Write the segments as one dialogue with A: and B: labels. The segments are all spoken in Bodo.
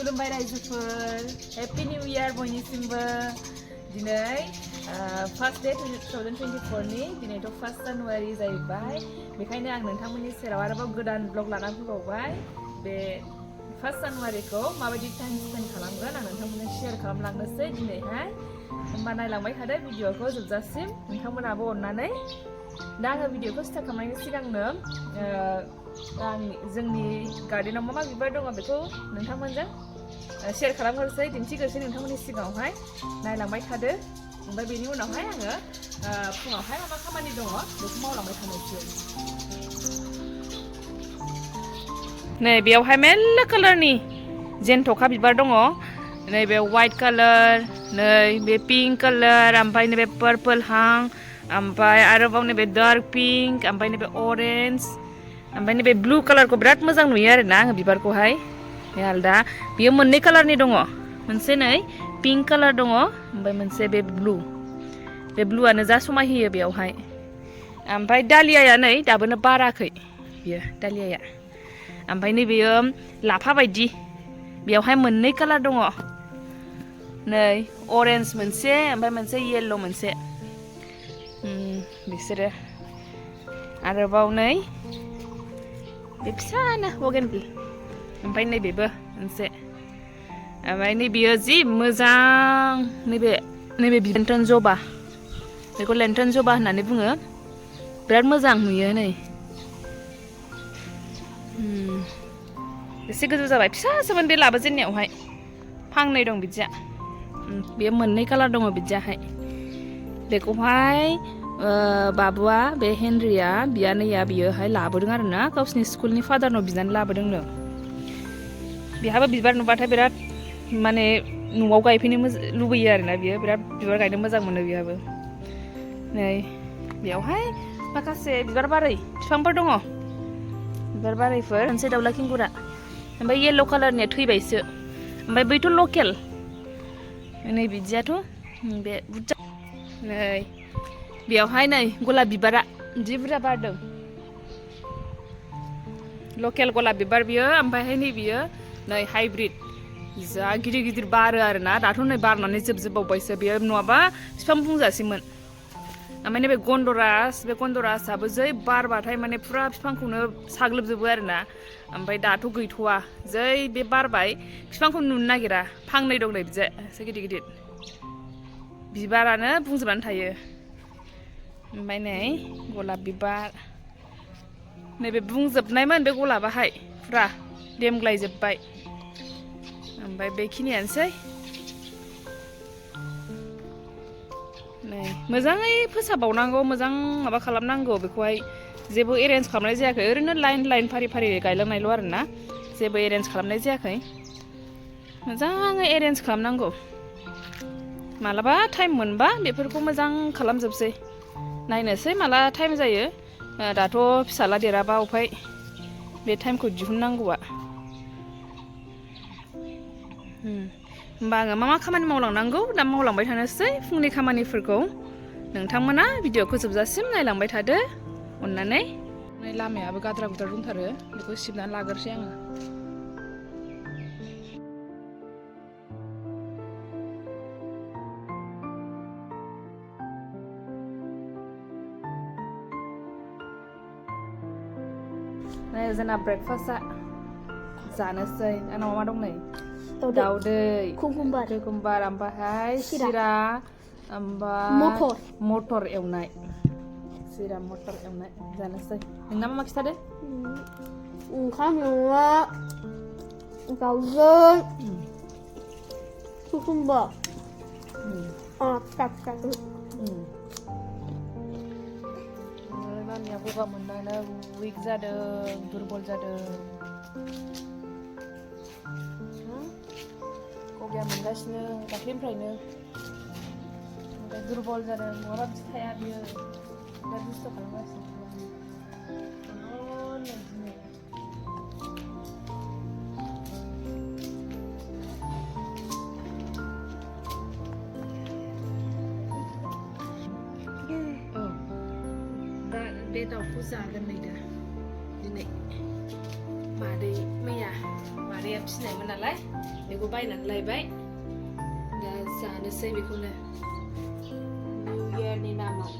A: खुलुमबाय रायजोफोर हेपि निउ इयार बयनिसिमबो दिनै फार्स्ट डे 2024 नि दिनैथ' 1 जानुवारि जाहैबाय बेखायनो आं नोंथांमोननि सेराव आरोबाव गोदान ब्लग लानानै फैबावबाय बे 1 जानुवारिखौ माबायदि टाइम स्पेन्ड खालामगोन आं नोंथांमोननो शेयार खालामलांनोसै दिनैहाय होमबा नायलांबाय थादो भिडिअखौ जोबजासिम नोंथांमोनाबो अननानै दा आङो भिडिअखौ स्टार्ट खालामनायनि सिगांनो जोंनि गार्डेनाव मा मा बिबार दङ बेखौ नोंथांमोनजों शेयार खालामग्रोसै दिन्थिग्रोसै नोंथांमोननि सिगाङावहाय नायलांबाय थादो ओमफ्राय बेनि उनावहाय आङो फुङावहाय मा मा खामानि दङ बेखौ मावलांबाय थानोसै नै बेयावहाय मेल्ला कालारनि जेन्थ'खा बिबार दङ नैबे वाइट कालार नै बे पिंक कालार ओमफ्राय नैबे पार्पल हां ओमफ्राय आरोबाव नैबे डार्क पिंक ओमफ्राय नैबे अरेन्ज ओमफ्राय नैबे ब्लु कालारखौ बिराद मोजां नुयो आरोना आङो बिबारखौहाय बे आलदा बियो मोननै कालारनि दङ मोनसे नै पिंक कालार दङ ओमफ्राय मोनसे बे ब्लुआनो जा समाय होयो बेयावहाय ओमफ्राय दालियाया नै दाबोनो बाराखै बियो दालियाया ओमफ्राय नै बेयो लाफा बायदि बेयावहाय मोननै कालार दङ नै अरेन्ज मोनसे ओमफ्राय मोनसे येल्ल' मोनसे बिसोरो आरोबाव नै बे फिसानो बगेनभिल ओमफ्राय नैबेबो मोनसे ओमफ्राय नैबेयो जि मोजां नैबे लेन्टन जबा बेखौ लेन्टन जबा होननानै बुङो बिराद मोजां नुयो नै एसे गोजौ जाबाय फिसासोमोन बे लाबोजेननायावहाय फांनै दं बिदिया बेयो मोननै कालार दङ बिदियाहाय बेखौहाय बाबुआ बे हेनरिया बियानैया बियोहाय लाबोदों आरोना गावसिनि स्कुलनि फादारनाव बिनानै लाबोदोंनो बिहाबो बिबार नुबाथाय बिराद माने न'आव गायफैनो लुबैयो आरोना बियो बिराद बिबार गायनो मोजां मोनो बिहाबो नै बेयावहाय माखासे बिबार बारै बिफांफोर दङ बिबार बारैफोर मोनसे दाउला खिंगुरा ओमफ्राय येल्ल' कालारनिया थैबायसो ओमफ्राय बैथ' लकेल नै बिदियाथ' बे बुरजा नै बेयावहाय नै गलाब बिबारा जि बुरजा बारदों लकेल गलाब बिबार बियो ओमफ्रायहाय नै बियो नै हाइब्रिद जा गिदिर गिदिर बारो आरोना दाथ' नै बारनानै जोबजोबबावबायसो बेयो नङाबा बिफां बुंजासैमोन ओमफ्राय नैबे गन्दरासाबो जै बारबाथाय माने फुरा बिफांखौनो साग्लोबजोबो आरोना ओमफ्राय दाथ' गैथ'वा जै बे बारबाय बिफांखौ नुनो नागिरा फांनै दं नै बिदि एसे गिदिर गिदिर बिबारानो बुंजोबनानै थायो ओमफ्राय नै गलाब बिबार नैबे बुंजोबनायमोन बे गलाबाहाय फुरा देमग्लायजोब्बाय ओमफ्राय बेखिनियानोसै नै मोजाङै फोसाबावनांगौ मोजां माबा खालामनांगौ बेखौहाय जेबो एरेन्ज खालामनाय जायाखै ओरैनो लाइन लाइन फारि फारि गायलांनायल' आरोना जेबो एरेन्ज खालामनाय जायाखै मोजाङै एरेन्ज खालामनांगौ मालाबा टाइम मोनबा बेफोरखौ मोजां खालामजोबसै नायनोसै माला टाइम जायो दाथ' फिसाला देराबा उफाय बे टाइमखौ दिहुननांगौआ होमबा आङो मा मा खामानि मावलांनांगौ दा मावलांबाय थानोसै फुंनि खामानिफोरखौ नोंथांमोना भिडिअखौ जोबजासिम नायलांबाय थादो अननानै लामायाबो गाद्रा गुद्रा दंथारो बेखौ सिबनानै लाग्रोसै आङो जोंना ब्रेकफास्टआ जानोसै आंनाव मा दं नै दाउदै कुकुम्बार ओमफ्राय सिरा ओमफ्राय मटर एवनाय सिरा मटर एवनाय जानोसै नोंना मा खिथादो
B: ओंखाम एवना दाउदै कुकुम्बार
A: नानिया गगा मोननानै उइक जादों दुरबल जादों गगाया मोनगासिनो दाख्लैनिफ्रायनो ओमफ्राय दुरबल जादों नङाबा बिदि थाया बियो बिराद दुस्थ' खालामगासिनो बे दाउखौ जागोन नै दा दिनै मैया मादैया फिसिनायमोन नालाय बेखौ बायनानै लायबाय दा जानोसै बेखौनो निउ इयारनि नामाव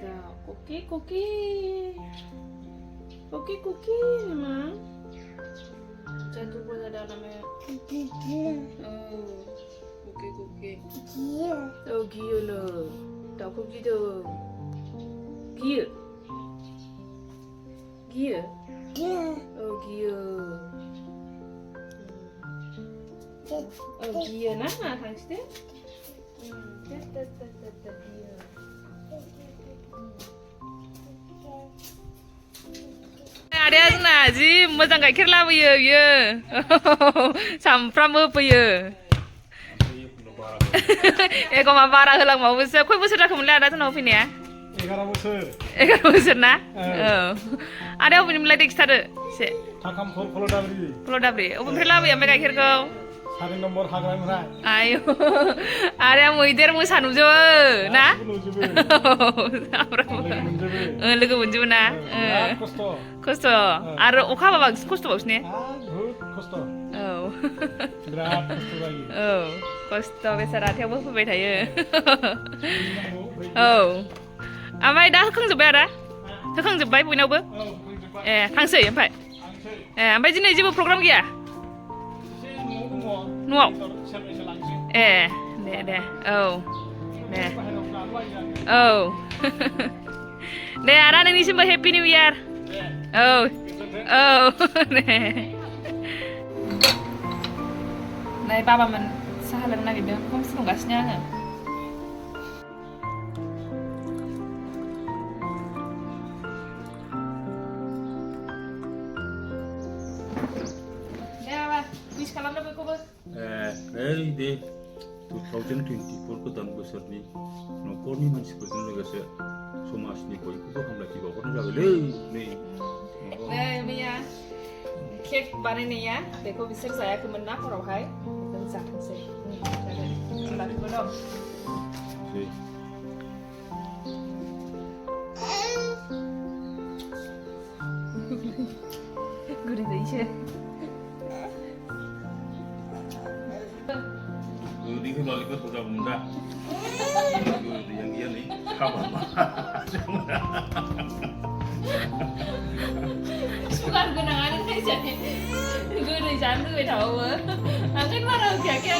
A: दा कुकी कुकी कुकी कुकी memang jatuh pada dalamnya kuki kuki oh gia loh tahu kuki tuh gia oh gia oh gia nah thằng situ gia आदाया जोंना जि मोजां गाइखेर लाबोयो बियो सामफ्रामबो होफैयो एखमबा बारा होलांबावोसो खय बोसोर जाखोमोनलाय आदा जोंनाव फैनाया 11 बोसोर ना औ आदाया अबेनिफ्राय खिथादो एसे
C: थाखामफोर फलदाब्रि
A: अबेनिफ्राय लाबोयो ओमफ्राय गाइखेरखौ
C: 4 नम्बर हाग्रानिफ्राय
A: आयौ आदाया मैदेर मोसा नुजोबो ना लोगो मोनजोबो ना खस्थ' आरो अखा हाबा बांसिन खस्थ' बावसो ने
C: खस्थ'
A: औ
C: बिराद खस्थ' जायो
A: औ खस्थ' बेसारा थेवबो फैबाय थायो औ ओमफ्राय दा होखांजोब्बाय आदा होखांजोब्बाय बयनावबो ए थांसै ओमफ्राय दिनै जेबो प्रग्राम गैया न'आव ए दे औ दे औ दे आदा नोंनिसिमबो हेपि निउ इयार औ दे नै बाबामोन साहा लोंनो नागिरदों खम फुदुंगासिनो आङो wish खालामनो बयखौबो
D: नै दे 2024 गोदान बोसोरनि न'खरनि मानसिफोरजों लोगोसे समाजनि बयखौबो हामलायथि बावहरनाय जाबायलै नै
A: मैया केक बानायनाया बेखौ बिसोर जायाखैमोन ना हरावहाय बेखौनो जाथोंसै लाखिबो दं गुरै दैसो
D: Gurih lagi ke sudah bunda. Gurih yang dia nih kabar
A: Suka genangan ini jadi gurih jangan gue tahu. Angin marah kaya ke.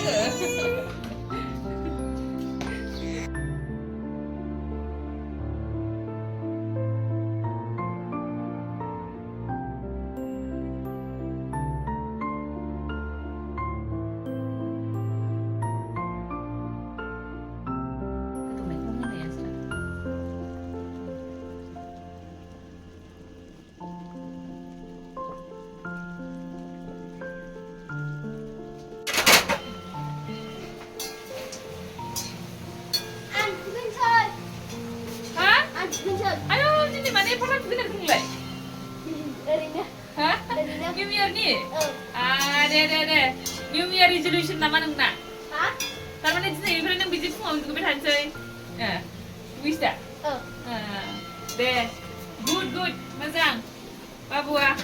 A: Ayo, sini mana pernah bener mulai? Hah? New Year nih? Deh. New Year resolution nama nungna? Hah? Karena nih sini ibarat nang biji semua untuk berhasil. Wish dah? Deh, good, mazang. Babua.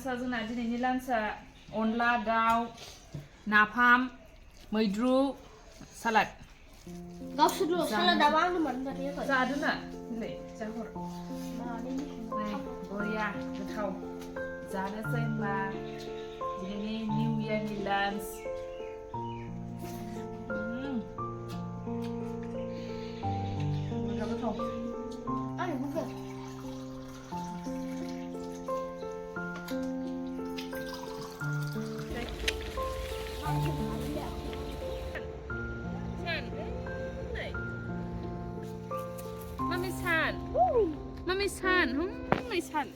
A: Sazuna jadi ini lansa onla daw, napam, मैद्रु salad.
B: गावसोरल' सालाद दाबा आंनो मानो बानायाखै
A: जादोना नै जाहर नै बरिया गोथाव जानोसै होनबा दिनैनि निउ इयारनि लान्च गोथाव
B: आं बुंगोन
A: Mami san, my san.